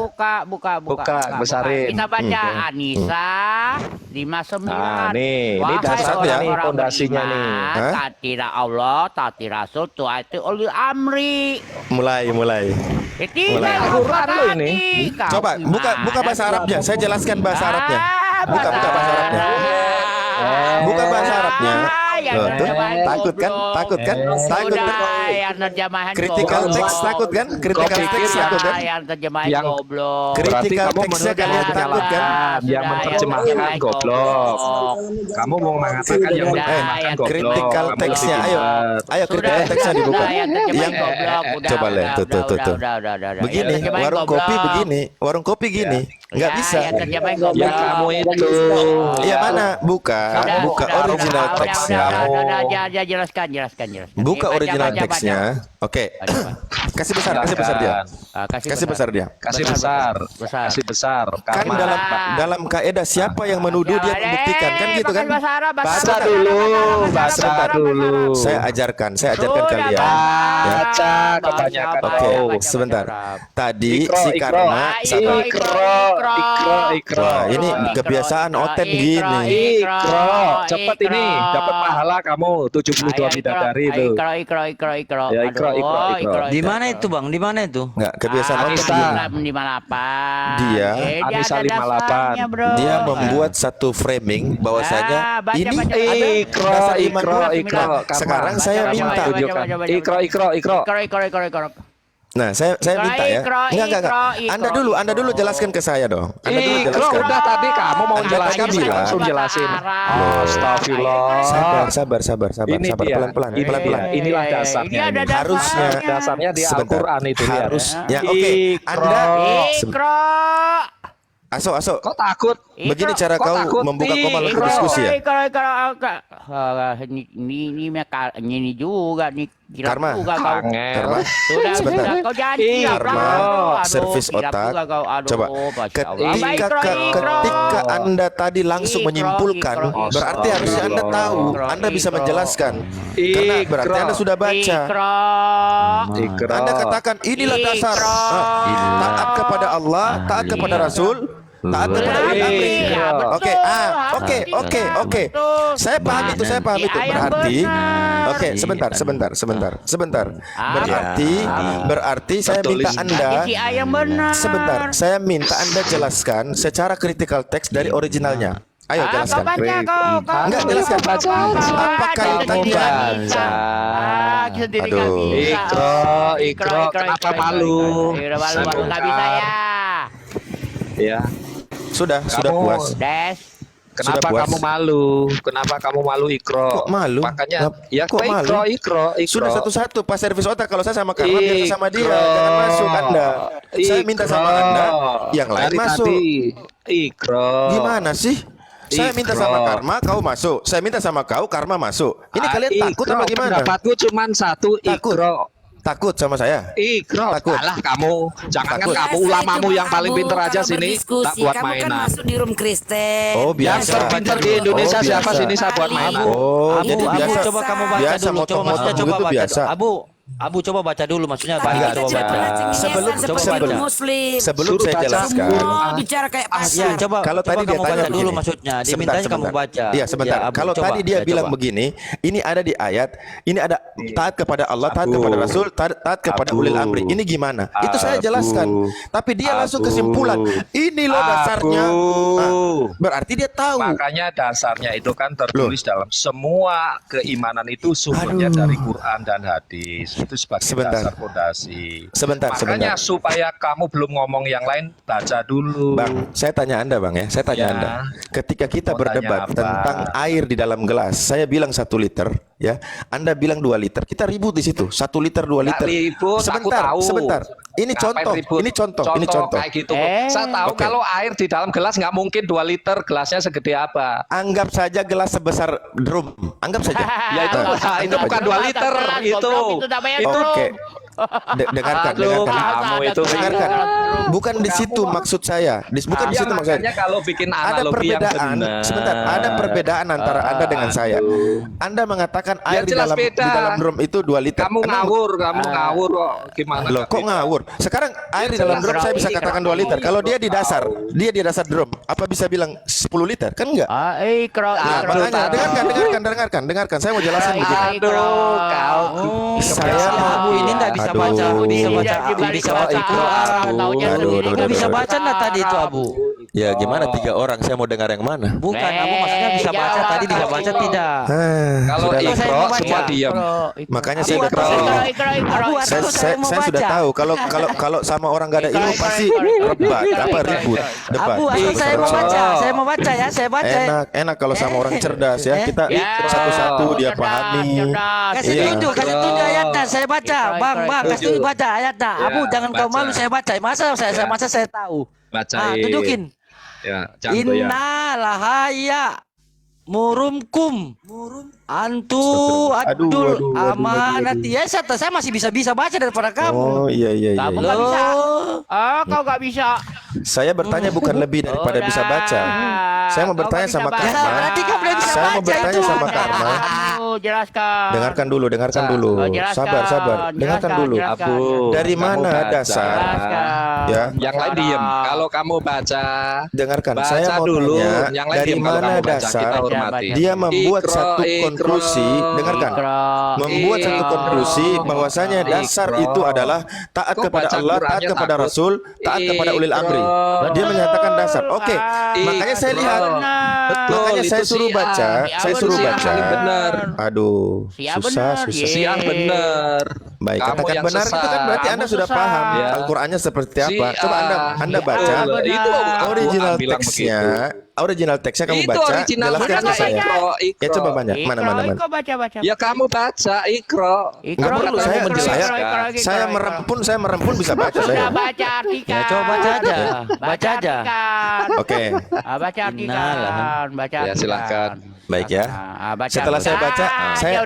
Buka. besarin. Kita baca Anisa 59. Nah, nih, ini Wahai dasar ya, ini orang-orang fondasinya beriman, nih. Hah? Taatilah Allah, taati Rasul, taati ulil amri. Mulai. Tidak Mulai. Al-Quran lo ini. Coba buka bahasa Arabnya. Saya jelaskan bahasa Arabnya. Buka bahasa Arabnya. Buka bahasa Arabnya. Loh, tuh, takut kan? Takut kan? Yang terjemahan Critical goblok. text takut kan? Critical Kau text pikir takut kan? Yang terjemahan Yang- goblok. Critical Berarti kamu text-nya menurut kalian kamu takut kan? yang menerjemahkan goblok. Kamu mau mengatakan yang menerjemahkan goblok. Critical Kamu text-nya, lebih ayo. hebat. Ayo critical text-nya dibuka. Yang terjemahan Yang goblok. Udah, coba lihat tuh. udah. Begini, Yang terjemahan warung goblok. kopi begini, warung kopi gini. Nggak Ya, bisa. yang terjemahan goblok. Ya kamu itu. Iya mana? Buka original text-nya. Udah, jelaskan. Buka Baca, original baca. text-nya. Oke. Kasih besar dia. Kasih besar dia. Kasih besar. Besar. Kasih besar. Kan Karena dalam kaidah siapa yang menuduh dia membuktikan kan gitu kan? Bahasa Arab, baca dulu, baca dulu. Saya ajarkan Sudah, kalian. Bang. Ya. Baca kebanyakan. Oke, Oh, sebentar. Arab. Tadi Ikro, si ikro. Karma Ikro. Ikro. Wah, ini kebiasaan oten gini. Ikro, cepet ini dapat pahala kamu 72 bidadari itu. Ikro. Ya, ikro. Di mana itu, Bang? Di mana itu? Enggak, kebiasaan oten Anissa. gini. Di mana apa? Dia Anissa 58. Dia membuat satu framing bahwasanya ini ada Ikro, dasar iman ikro, dua. ikro. Sekarang saya minta. Ikro. Nah, saya minta ya. Enggak. Anda dulu jelaskan ke saya dong. Anda dulu Ikro jelaskan. udah tadi kamu mau Anda jelaskan tadi saya bilang. langsung jelasin. Astagfirullah. Sabar. Ini dia. Pelan-pelan. Inilah dasarnya. Ini ada ini. Harusnya Dasarnya di sebentar. Al-Quran itu lihat. Harusnya oke. Ikro. Anda Ikro. Aso. Kok takut? Begini cara Kok kau takut? membuka Ih, komal untuk Ikro. diskusi ya? Ini juga nih. Gila Karma. juga kau. Karma. Sudah, Sebentar. sudah kau jangan hilap Karma, lah. Aduh, servis hilap otak. juga kau. Aduh, Coba. Masya Allah. Ketika Anda tadi langsung Ikro, menyimpulkan, Ikro. berarti harusnya Anda tahu, Ikro, Anda bisa Ikro. menjelaskan. Karena berarti Anda sudah baca. Ikro. Anda katakan inilah dasar. Taat kepada Allah, taat kepada Rasul, taat kepada ulil amri. Iya, betul. Oke. Saya paham itu. Berarti, oke, sebentar. Berarti saya minta Anda. Si ayam benar. Sebentar, saya minta Anda jelaskan secara critical text dari originalnya. Ayo jelaskan. Kau baca kau. Enggak, jelaskan. Apa kaitannya? Aduh. Ikro, kenapa malu? Malu nggak bisa ya. Ya. Sudah puas. Des. Kenapa Sudah puas? kamu malu? Kenapa kamu malu, Ikro? Kok malu? Makanya, ya Kok malu? Ikro. Sudah satu-satu pas servis otak. Kalau saya sama Karma biar sama dia, Ikro. jangan masuk Anda. Saya minta sama Anda, yang lain Dari masuk. tadi, Ikro. Gimana sih? Saya minta Ikro. sama Karma, kau masuk. Saya minta sama kau, Karma masuk. Ini kalian takut Ikro, apa gimana? Pendapatku cuma satu, Takut. Ikro. Takut sama saya? Ikro, Takut. kalah kamu. Jangankan Takut. kamu ulamamu yang paling pinter aja sini, tak buat Kamu kan mainan. masuk di room Kristen. Oh, Yang biasa. terpinter di Indonesia Oh, siapa biasa. sini saya buat mainan. Oh, Abu, jadi biasa. coba kamu baca biasa dulu. Coba motong-motong maksudnya coba begitu baca. biasa. Abu coba baca dulu maksudnya. Tadi Baca, kita coba tidak baca. pernah cengengesan Sebelum- seperti sebelum- Muslim. Sebelum Suruh saya baca jelaskan. Semua bicara kayak Ya, pasar. Kalau tadi dia kamu tanya baca dulu begini. maksudnya. Sebentar, Dimintanya kamu sebentar. baca. Iya, sebentar. Ya, Abu, Kalau coba. tadi dia Ya, bilang coba. begini, ini ada di ayat, ini ada taat kepada Allah, taat Abu. kepada Rasul, taat kepada Abu. ulil amri. Ini gimana? Itu saya jelaskan. Tapi dia langsung Abu. kesimpulan. Ini loh dasarnya. Nah, berarti dia tahu. Makanya dasarnya itu kan tertulis dalam semua keimanan itu sumbernya Aduh. dari Quran dan hadis. Itu sebagai Sebentar. dasar fondasi. Sebentar, Makanya supaya kamu belum ngomong yang lain, baca dulu. Bang, saya tanya Anda, Bang ya. Saya tanya Ya. Anda. Ketika kita Mau tanya berdebat apa? tentang air di dalam gelas, saya bilang 1 liter, ya. Anda bilang 2 liter. Kita ribut di situ. 1 liter, 2 Nggak liter. ribut, aku tahu. Sebentar. Ini Ngapain contoh. ribut? Ini contoh. Kayak gitu. Saya tahu Oke. kalau air di dalam gelas nggak mungkin 2 liter, gelasnya segede apa. Anggap saja gelas sebesar drum. Anggap saja. Ya itu, Nah, itu bukan 2 liter itu. Oke. Dengarkan, Aduh, kamu itu dengarkan. Bukan di situ maksud saya. Bukan di Ya, situ maksud saya. makanya kalau bikin Ada analogi yang perbedaan. benar. Sebentar, ada perbedaan antara Anda dengan saya. Anda mengatakan Ya, air di jelas dalam beda. di dalam drum itu 2 liter. Kamu Emang- ngawur kok. Gimana? Loh, kok ngawur? Sekarang air di dalam drum saya bisa katakan 2 liter. Kalau dia di dasar drum, apa bisa bilang 10 liter? Kan enggak? Nah, makanya dengarkan. Saya mau jelasin begini. Aduh, kau. Saya Ya, mau Abu ini nggak bisa Aduh. baca. Bisa baca. Bisa Bisa baca baca. Quran. Aduh. Nggak bisa baca nggak tadi itu Abu? Ya gimana 3 orang? Saya mau dengar yang mana? Bukan, Abu maksudnya bisa baca tadi bisa baca tidak. Kalau Sudahlah. saya Ikro mau baca. semua diam. Makanya saya Abu, udah tahu. Abu, Saya mau sudah baca. tahu kalau sama orang gak ada ilmu pasti ribut debat. Abu, saya mau baca. Saya mau baca ya. Saya baca. Enak kalau sama orang cerdas ya. Kita satu-satu dia pahami. Kasih Iya. tunjuk ayatnya. Saya baca, Bang, kasih tunjuk baca ayatnya. Ya, Abu, jangan kau baca. malu. Saya baca. Masa saya tahu. Bacain. Tunjukin. Ya, jangan ya. Inna lahaya murumkum antu adul amanati. Ya, saya masih bisa baca daripada kamu. Oh iya. Kamu nggak bisa. Kau nggak bisa. Saya bertanya bukan lebih daripada bisa baca. Saya mau Kau bertanya nggak sama bisa Ya, Karma. berarti kau belum bisa Saya mau baca bertanya itu. sama Karma. Abu, jelaskan. Dengarkan dulu. Jelaskan. Sabar. Dengarkan dulu. Jelaskan. Abu, Dari kamu mana baca. dasar? Jelaskan. Ya. Yang lain diem. Kalau kamu baca, Dengarkan. baca Saya mau dulu. tanya Yang lain dari diem kalau mana kamu baca. dasar Kita hormati. dia membuat Ikro, satu ikro. konklusi. Dengarkan. Membuat satu Ikro. konklusi bahwasanya dasar Ikro. itu adalah taat Kok kepada baca Allah, taat Qurannya kepada takut? Rasul, taat kepada ulil amri. Ikro. Dia menyatakan dasar. Oke, makanya saya lihat. Betul, Makanya itu saya suruh Syiah. baca, saya suruh Syiah baca. paling benar. Aduh, Syiah susah, benar, susah. ye. Syiah benar. Baik, Kamu katakan yang benar itu kan sesat. berarti Kamu Anda sudah sesat. paham Ya. Al-Qur'annya seperti apa. Syiah. Coba Anda Syiah baca benar. Itu original Al-Quran bilang teksnya, original teksnya kamu Itu baca, original jelaskan ke teksnya, saya. Ikro, Ya Ikro. coba banyak, mana. Ikro baca. Ya kamu baca Ikro. Nggak Ikro perlu, dulu, saya- Ikro, saya- Ikro, Ikro, Saya Ikro. merem pun bisa baca Sudah saya. baca artikan. Ya, coba baca aja. Baca aja. artikan. Oke, Baca artikan. Baca Ya, artikan. silakan. baik ya. Baca Setelah saya baca,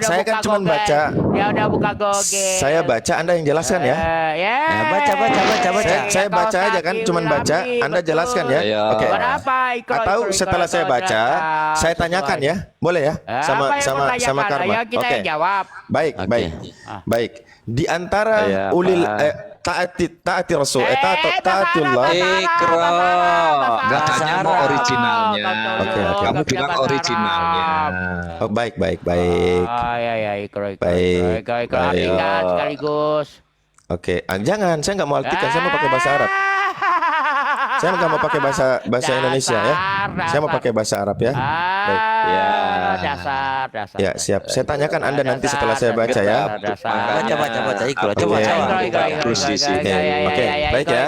saya kan cuma baca. Dia udah buka Google. Saya baca, Anda yang jelaskan ya. Ya. Ya, baca. Saya baca aja kan, cuman baca, Anda jelaskan ya. Iya. Oke. Berapa Ikro? Atau Ikro, setelah Ikro, saya Ikro, baca, jelaskan saya tanyakan sesuai. ya, boleh ya, Apa sama yang mau tanyakan? Karma. Ayo kita Oke. yang jawab. Baik, Oke. baik, baik. Di antara Ya, ulil Pak. taati Rasul, taatullah. Ikro. Katanya mau Arab. originalnya. Oke, oke. Kamu bilang originalnya. Oh, baik. Ya, Ikro. Baik, Ikro, baik. artikan sekaligus. Oke, jangan, saya nggak mau artikan, saya mau pakai bahasa Arab. Saya nggak mau pakai bahasa Indonesia ya. Saya mau pakai bahasa Arab ya. Baik. Ya. Dasar. Ya, siap. Saya tanyakan Anda nanti setelah saya baca ya. Baca Ikro. Coba. Oke, baik ya.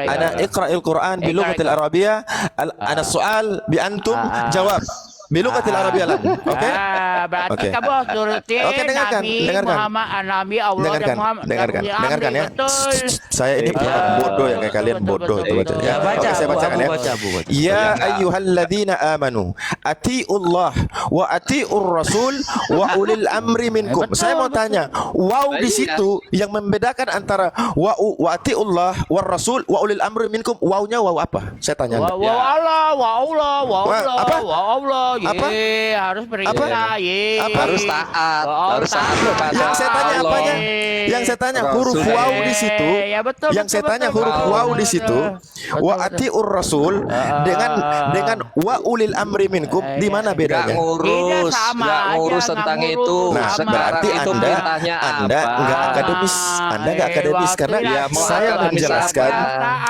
Ana iqra'il Qur'an bi lughatil Arabiyyah, ana soal bi antum jawab bi lughatil Arabiyyah lan. Oke? Berarti Oke. kamu harus nurutin Oke, dengarkan, Nabi dengarkan. Muhammad, Nabi Allah dan Muhammad. Dengarkan ya. Betul. Saya ini bukan bodoh yang kayak kalian bodoh itu baca. Ya, baca. Oke, saya bacakan ya. Baca. Ya ayyuhalladzina amanu atiullah wa atiur rasul wa ulil amri minkum. Saya mau tanya, wow di situ yang membedakan antara wa atiullah war rasul wa ulil amri minkum, wawnya wow apa? Saya tanya Anda. Wa Apa? Allah. Apa? Ye, harus perintah. Ye. Apa? Harus taat. Harus taat kepada Yang saya tanya Allah. apanya? Yang saya tanya huruf Rasul. wow di situ. Ya, betul, Yang saya betul, tanya betul, huruf betul. wow di situ. Wa atiur rasul dengan wa ulil amri minkum, di mana Gak bedanya? ngurus, Sama gak aja, ngurus nggak tentang ngurus. itu. Nah, Sama. berarti Sekarang itu perintahnya Anda apa? nggak akademis, Anda nggak akademis karena Ya, mau saya akademis menjelaskan, apa?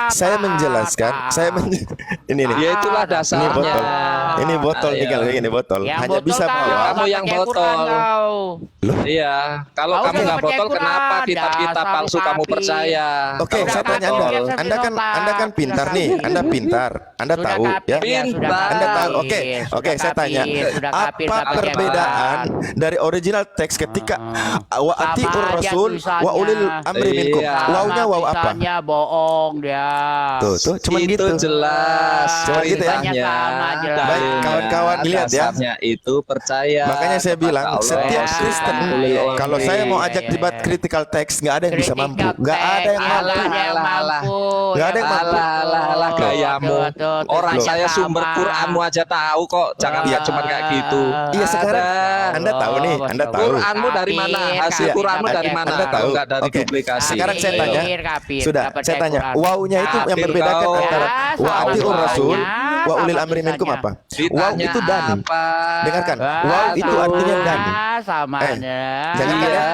ini nih. Ya itulah Ini dasarnya. botol. Ini botol nih Ayo. kalau ini botol. Yang Hanya botol bisa kan, bawa. Kamu yang pakai Quran botol. kau. Iya, kalau Kau kamu udah nggak percaya botol, kenapa Quran, kitab-kitab dasar palsu kamu sapi. percaya? Oke, Kamu saya nggak tanya botol. Anda kan pintar nih. Anda pintar. Anda Sudah tahu kapir, ya. Pintar. sudah Anda tahu. kapir, Oke, sudah oke. Saya tanya, kapir, sudah kapir, apa pakai perbedaan Quran. dari original teks ketika wa Sama atiur aja rasul wa ulil amri Iya. minkum? Wawnya wow apa? Tulisannya bohong dia. Tuh, cuman Itu gitu. jelas. Cuma gitu ya. Perintahnya, Sama, jelas. Baik, kawan-kawan lihat ya. Dasarnya itu percaya. Makanya saya kepada bilang Allah. setiap Ya. Kristen Iya, kalau iya, saya mau iya, ajak iya, debat iya. critical text nggak ada yang bisa mampu, nggak ada yang mampu. Nggak ada yang mampu. Nggak ada yang mampu. Alah, gayamu. Orang Loh. saya sumber Quranmu aja tahu kok. Jangan Iya. cuma kayak gitu. Iya, sekarang Ada. Anda tahu nih, Anda tahu. Quranmu dari mana? Hasil Iya. Quranmu dari mana? Anda tahu. Enggak dari Oke. duplikasi. Sekarang saya tanya. Kapir, Sudah, nggak saya percaya tanya, Quran. wawnya itu yang Kapir membedakan kau. antara Ya, wa sama atiur rasul tulisannya, wa ulil sama amri minkum tulisannya. apa? Wow Ditanya itu dan. apa? Dengarkan, wow itu artinya dan. Sama. Jangan kan ya? Iya.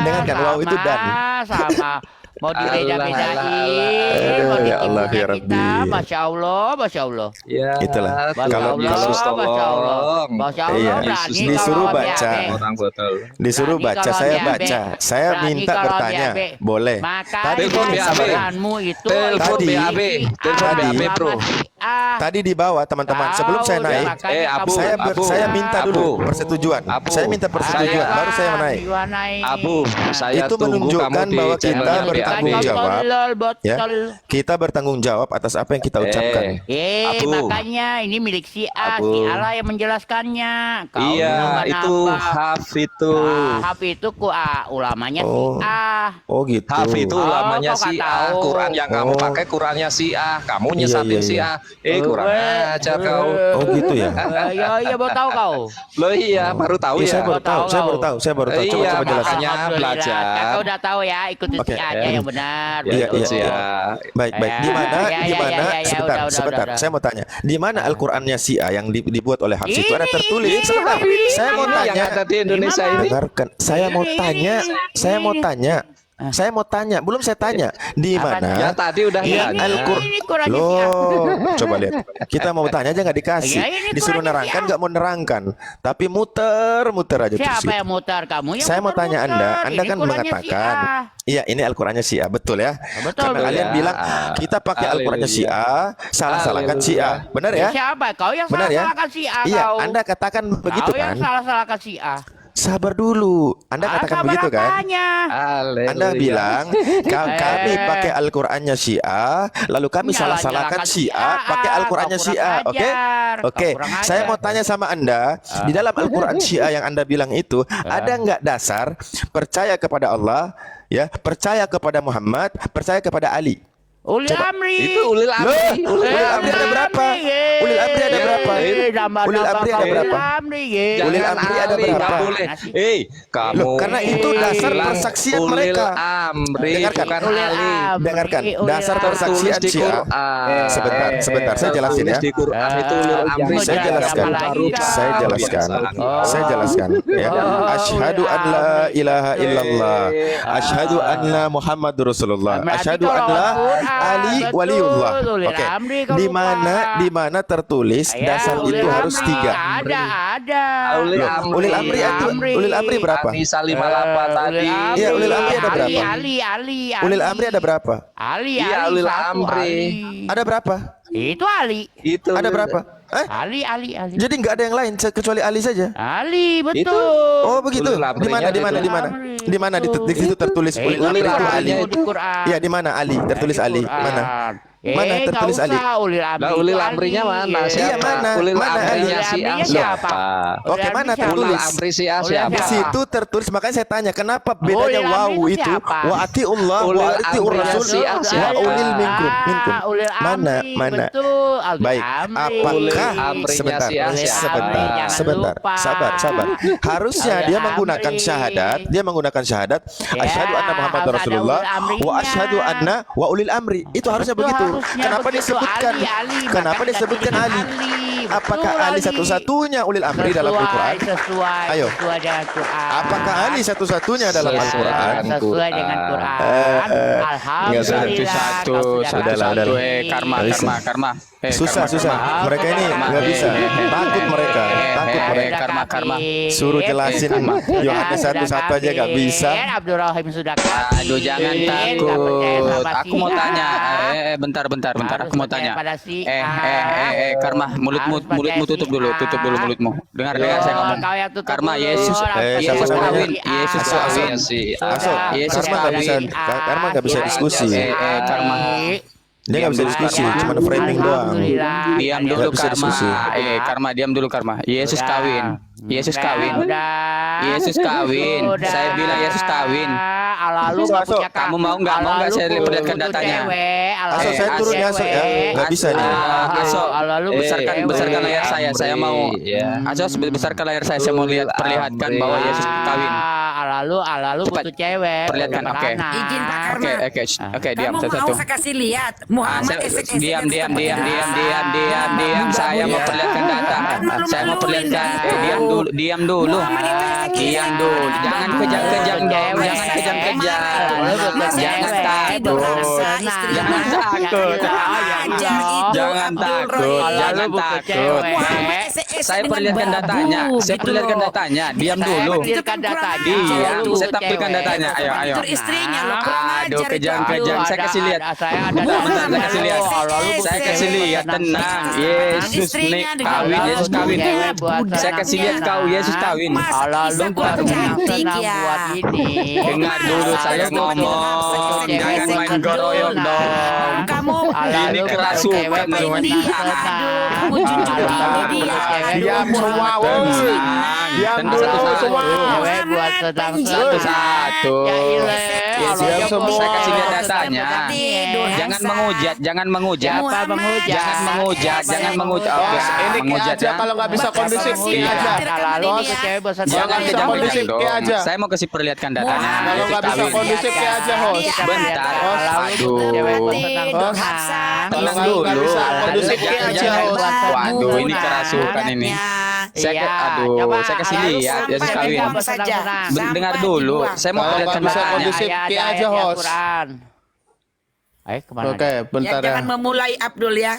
Dengarkan, wow itu dan. Sama. Mau dibeda-bedain, mau Ya Allah, ya ditimbulkan Rabbi. kita, Masya Allah. Ya, Itulah. Masya Kalau Allah, Yesus Masya Allah. tolong. Masya Iya, Allah, berani disuruh kalau baca. BAB. Orang botol. Disuruh Berani baca, kalau saya BAB. baca. Saya Berani minta kalau bertanya. BAB. Boleh. Maka Telepon BAB. Quranmu itu Telepon Tadi. BAB. Telepon Tadi. BAB, bro. Tadi di bawah teman-teman sebelum saya naik, Abu, saya minta dulu Abu. persetujuan. Abu. Saya minta persetujuan, Saya- baru saya menaik. Abu, saya Itu tunggu menunjukkan kamu di bahwa kita channelnya bertanggung BAB. jawab. Ya, kita bertanggung jawab atas apa yang kita ucapkan. Abu. Makanya ini milik si A, Abu. si A lah yang menjelaskannya. Kau Iya, ngomong itu apa? Haf itu. Haf itu ulamanya Oh. si A. Oh gitu. Haf itu Oh, ulamanya kau si nggak A. tahu. Quran yang kamu Oh. pakai Qurannya si A. Kamu Iya, nyesatin iya, si iya. A. Kurang ajar kau. Oh gitu ya. Iya, baru tahu kau. Loh iya, baru tahu Iya, ya. saya baru tahu. Saya baru tahu. Coba Iya, coba jelaskan. makanya belajar. Kakak udah tahu ya, ikutin Oke. si A aja yang benar. Iya, betul. iya, si iya. A. Baik, baik. Di mana? Ya, Di ya, mana? ya, ya, ya, Sebentar, udah, sebentar. udah. Saya mau tanya. Di mana Al-Qur'annya si A yang dibuat oleh Hafs itu ada Ini, tertulis? ini, Sebentar. ini, Saya mau Ini yang tanya. ada di Indonesia ini. Dengarkan. Saya mau tanya. Saya mau tanya. Saya mau tanya, belum saya tanya. Di Apa mana? Ya tadi udah Iya, nanya. Ini kurangnya si A. Loh, coba lihat. Kita mau tanya aja nggak dikasih. Ya, ini Disuruh kurangnya nerangkan si A. nggak mau nerangkan. Tapi muter-muter aja terus. Siapa yang mutar kamu? Yang Saya mau tanya Anda muter-muter. Ini kan kurangnya si mengatakan, A. iya ini Al-Qur'annya si A, betul ya? Betul, Karena betul. kalian Ya. bilang kita pakai Al-Qur'annya si A, salah-salahkan si A. Benar ya? Siapa? Kau yang Benar ya? salah-salahkan si A. Iya, kau. Anda katakan begitu Kau yang kan? salah-salahkan si A. Sabar dulu. Anda katakan sabar begitu kan? apanya? Haleluya. Anda bilang kami pakai Al-Qur'annya si A, lalu kami Nyala-nyalakan salah-salahkan si si A, A, pakai kau Al-Qur'annya si kurang A. Oke? ajar, kau Oke. kurang Saya ajar. mau tanya sama Anda, di dalam Al-Qur'an Syiah yang Anda bilang itu, ada nggak dasar percaya kepada Allah, ya, percaya kepada Muhammad, percaya kepada Ali? Ulil Coba. Amri. Itu ulil Loh, amri. Ulil Amri ada berapa? Ulil Amri ada berapa? Ulil Amri ada berapa? Ulil Amri ada berapa? Nggak boleh. Kamu. Loh, karena itu dasar persaksian mereka. Ulil amri, Dengarkan. bukan Ulil Ali. Amri. Dengarkan, Ulil dasar Amri. persaksian Tertulis di Syiah. Quran. Sebentar, saya jelasin ya. Tertulis di Quran itu ulil amri. Saya jelaskan. Saya jelaskan. Saya jelaskan. Ya. Asyhadu an la ilaha illallah. Asyhadu anna Muhammadur Rasulullah. Asyhadu anna Ali waliullah. Oke. Di mana tertulis dasar itu harus 3. Ada. Ulil Loh, amri. Ulil Amri itu Ulil Amri berapa? Anisa 58 tadi. Iya, Ulil Amri ada berapa? Ali. Ulil Amri ada berapa? Ali. Iya, Ali, Ulil satu, Amri. Ali. Ada berapa? Itu Ali. Itu Ada berapa? Ali. Jadi nggak ada yang lain kecuali Ali saja. Ali, betul. Itu. Oh begitu. Ulil Amrinya Di mana? itu. Di mana di situ tertulis Ulil Amri Ulil itu Amrinya Ali. di Quran. Iya di mana Ali? Tertulis Di Ali. Quran. Mana? Mana nggak tertulis Ali? usah, Ulil Amri. Lah ulil itu amrinya Ali. mana? Iya. Siapa? mana? Ulil Mana amrinya Ali? si A Amrinya siapa? siapa? Oke, mana Ulil Amri tertulis? Ulil amri si A Ulil siapa? Di Amri. situ tertulis, makanya saya tanya kenapa bedanya Ulil Amri wawu itu itu siapa? wa atiullah wa Ulil atiur Amrinya rasul si A wa siapa? ulil minkum. Ulil Mana? Amri, Mana? betul. Ulil Baik, Amri. apakah Amrinya sebentar, si A siapa? sebentar, sabar. Harusnya Ulil dia menggunakan Amri. syahadat, asyhadu anna Muhammad harus ada Rasulullah ulil amrinya. wa asyhadu anna wa ulil amri. Itu harusnya Betul, begitu. harusnya Kenapa begitu. disebutkan? Ali, Kenapa makanya disebutkan ganti Ali? dengan Ali. Apakah Betul, Ali Ali. satu-satunya ulil amri dalam Al-Qur'an? Sesuai Ayo. dengan Quran. Apakah Ali satu-satunya dalam Sesuai. Al-Qur'an? Sesuai dengan Quran. Nggak usah. Alhamdulillah. Satu, kau sudah Udahlah, kasih. udahlah. karma. Susah. Mereka ini nggak bisa. Takut mereka. Karma. Suruh jelasin Yohanes 1:1 aja nggak bisa. Abdurrahim sudah Aduh, jangan takut. Aku mau tanya. Bentar. Aku mau tanya. Karma, mulutmu tutup dulu mulutmu. Dengar saya ngomong. Karma, Yesus Yesus kawin. Karma nggak bisa diskusi. Karma. Dia nggak bisa diskusi, cuma framing doang. Diam dulu Nggak bisa Karma. diskusi. Karma, diam dulu Karma. Yesus kawin. Saya bilang Yesus kawin. Lalu Kamu mau nggak saya perlihatkan datanya? Aso saya turun ya, Aso ya. Nggak bisa nih. Aso, besarkan layar saya. Saya mau. Aso besarkan layar saya. Saya mau perlihatkan bahwa Yesus kawin. Lalu Cepat. butuh cewek. Perlihatkan, bukan oke. anak. Izin Pak Karma. Oke, diam Kamu satu. mau saya kasih lihat Muhammad esek-esek Diam. dan Saya mau perlihatkan data. Saya mau perlihatkan. Diam dulu. Diam dulu. Jangan kejam-kejam dong. Jangan kejam-kejam. Jangan takut. Jangan takut. Saya perlihatkan datanya. Diam dulu. Iya, saya tampilkan datanya. Ayo. Istrinya lo kurang Aduh, ajar itu. kejam. Saya kasih lihat. Bentar, saya kasih lihat. Saya kasih lihat, tenang. Yesus kawin. Saya kasih lihat kau, Yesus kawin. Bisa kurang cantik ya. Dengar dulu saya ngomong. Jangan main goroyok dong. Kamu Ini kerasukan teman. kamu jujur sama dia. Diam semua, woi. Diam dulu semua. Cewek buat sedang Satu-satu. Diam semua. Saya kasih lihat datanya. Jangan mengujat. Apa mengujat? Jangan mengujat. Oh, Ini kayak mengujat aja ya. kalau nggak bisa kondusif Iya. aja. Lalu cewek bosan. Jangan bisa kejam-kejam kondusif, dong. kayak aja. Saya mau kasih perlihatkan datanya. Kalau Yesus nggak bisa kawin. kondusif kayak aja, host. Bentar. Aduh. Tidur Hasan. Tenang Kalau nggak dulu. bisa kondusif kayak aja, host. Waduh, ini kerasukan ini. Saya kasih lihat ya sekalian. Dengar dulu, saya mau Kalau lihat nggak bisa ceritanya. kondusif, kayak aja host. Oke, kemana? Oke, bentar ya. Jangan memulai Abdul ya.